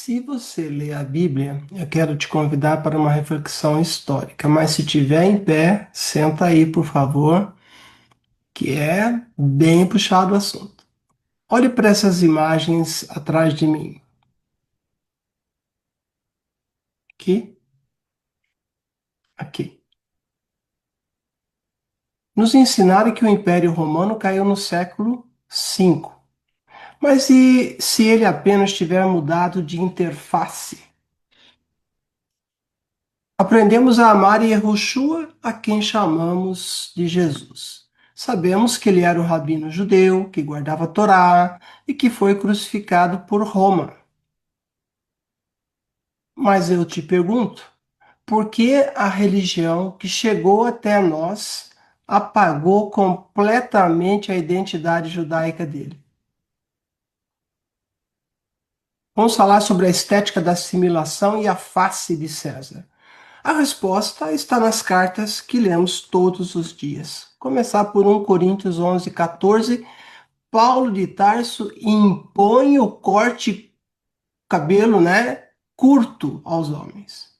Se você lê a Bíblia, eu quero te convidar para uma reflexão histórica, mas se tiver em pé, senta aí, por favor, que é bem puxado o assunto. Olhe para essas imagens atrás de mim. Aqui, aqui. Nos ensinaram que o Império Romano caiu no século V. Mas e se ele apenas tiver mudado de interface? Aprendemos a amar Yehoshua, a quem chamamos de Jesus. Sabemos que ele era o rabino judeu, que guardava a Torá e que foi crucificado por Roma. Mas eu te pergunto, por que a religião que chegou até nós apagou completamente a identidade judaica dele? Vamos falar sobre a estética da assimilação e a face de César. A resposta está nas cartas que lemos todos os dias. Começar por 1 Coríntios 11:14. Paulo de Tarso impõe o corte cabelo, curto aos homens.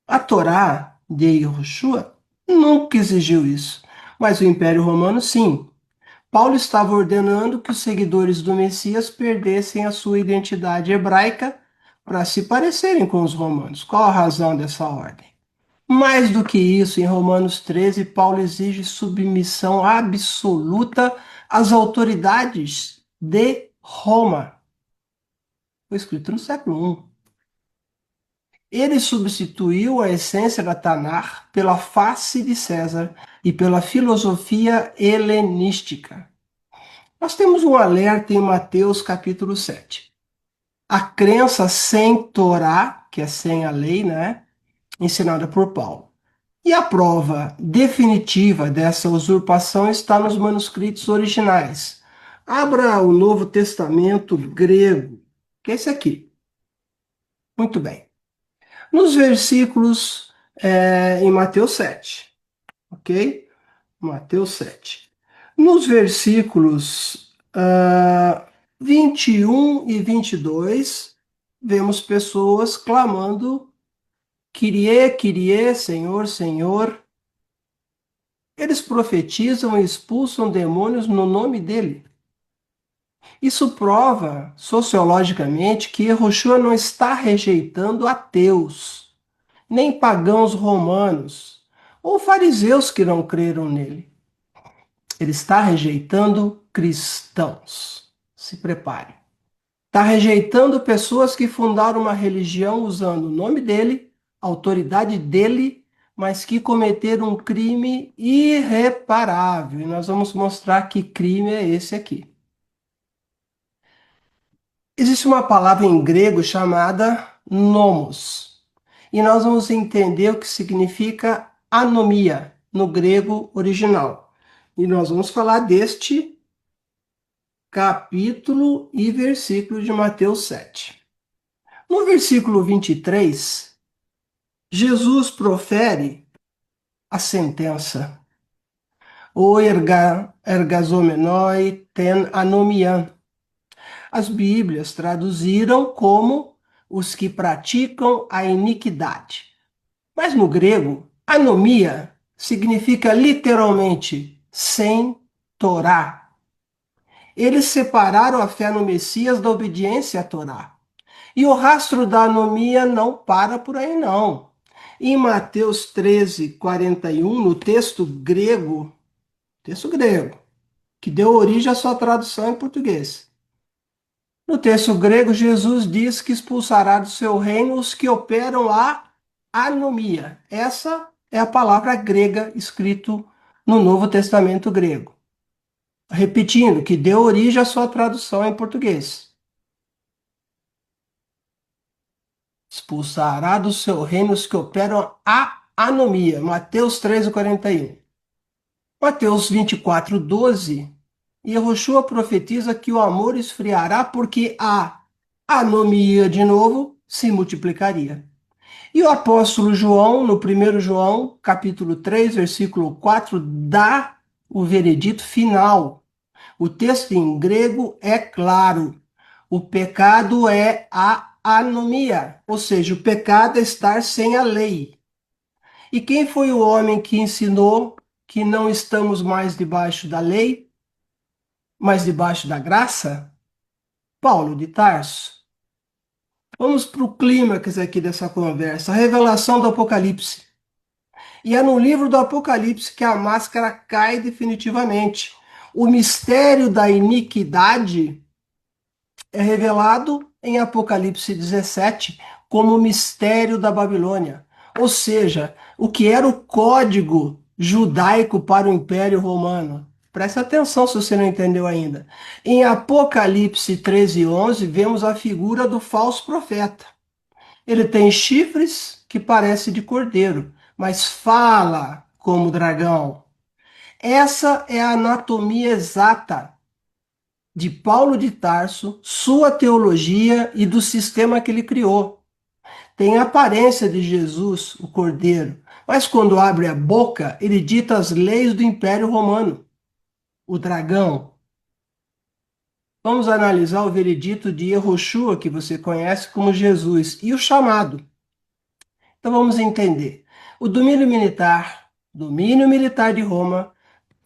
A Torá de Yehoshua nunca exigiu isso, mas o Império Romano sim. Paulo estava ordenando que os seguidores do Messias perdessem a sua identidade hebraica para se parecerem com os romanos. Qual a razão dessa ordem? Mais do que isso, em Romanos 13, Paulo exige submissão absoluta às autoridades de Roma. Foi escrito no século I. Ele substituiu a essência da Tanar pela face de César e pela filosofia helenística. Nós temos um alerta em Mateus capítulo 7. A crença sem Torá, que é sem a lei, ensinada por Paulo. E a prova definitiva dessa usurpação está nos manuscritos originais. Abra o Novo Testamento grego, que é esse aqui. Muito bem. Nos versículos em Mateus 7, ok? Mateus 7. Nos versículos 21 e 22, vemos pessoas clamando: Kyrie, Kyrie, Senhor, Senhor. Eles profetizam e expulsam demônios no nome dele. Isso prova, sociologicamente, que Yehoshua não está rejeitando ateus, nem pagãos romanos, ou fariseus que não creram nele. Ele está rejeitando cristãos. Se prepare. Está rejeitando pessoas que fundaram uma religião usando o nome dele, a autoridade dele, mas que cometeram um crime irreparável. E nós vamos mostrar que crime é esse aqui. Existe uma palavra em grego chamada nomos. E nós vamos entender o que significa anomia no grego original. E nós vamos falar deste capítulo e versículo de Mateus 7. No versículo 23, Jesus profere a sentença: O ergazomenoi ten anomia. As Bíblias traduziram como os que praticam a iniquidade. Mas no grego, anomia significa literalmente sem Torá. Eles separaram a fé no Messias da obediência à Torá. E o rastro da anomia não para por aí, não. Em Mateus 13:41, no texto grego, que deu origem à sua tradução em português. No texto grego, Jesus diz que expulsará do seu reino os que operam a anomia. Essa é a palavra grega escrito no Novo Testamento grego. Repetindo, que deu origem à sua tradução em português. Expulsará do seu reino os que operam a anomia. Mateus 13:41. Mateus 24:12. Yehoshua profetiza que o amor esfriará porque a anomia, de novo, se multiplicaria. E o apóstolo João, no 1 João, capítulo 3, versículo 4, dá o veredito final. O texto em grego é claro. O pecado é a anomia, ou seja, o pecado é estar sem a lei. E quem foi o homem que ensinou que não estamos mais debaixo da lei, mas debaixo da graça? Paulo de Tarso. Vamos para o clímax aqui dessa conversa, a revelação do Apocalipse. E é no livro do Apocalipse que a máscara cai definitivamente. O mistério da iniquidade é revelado em Apocalipse 17 como o mistério da Babilônia. Ou seja, o que era o código judaico para o Império Romano. Presta atenção se você não entendeu ainda. Em Apocalipse 13:11, vemos a figura do falso profeta. Ele tem chifres que parecem de cordeiro, mas fala como dragão. Essa é a anatomia exata de Paulo de Tarso, sua teologia e do sistema que ele criou. Tem a aparência de Jesus, o cordeiro, mas quando abre a boca, ele dita as leis do Império Romano, o dragão. Vamos analisar o veredito de Yehoshua, que você conhece como Jesus, e o chamado. Então vamos entender. O domínio militar de Roma,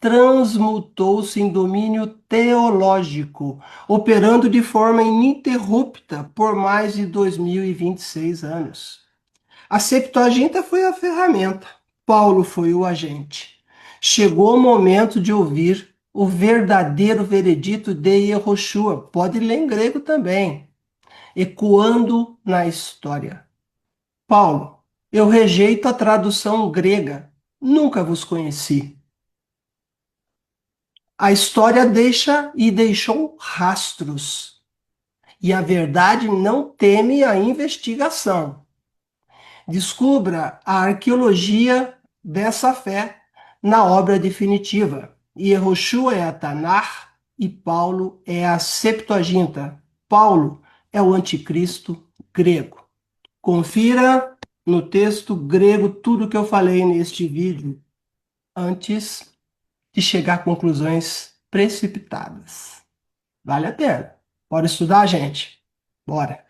transmutou-se em domínio teológico, operando de forma ininterrupta por mais de 2026 anos. A Septuaginta foi a ferramenta, Paulo foi o agente. Chegou o momento de ouvir o verdadeiro veredito de Yehoshua, pode ler em grego também, ecoando na história. Paulo, eu rejeito a tradução grega, nunca vos conheci. A história deixa e deixou rastros. E a verdade não teme a investigação. Descubra a arqueologia dessa fé na obra definitiva. Yehoshua é a Tanar e Paulo é a Septuaginta. Paulo é o anticristo grego. Confira no texto grego tudo que eu falei neste vídeo antes de chegar a conclusões precipitadas. Vale a pena. Bora estudar, gente? Bora!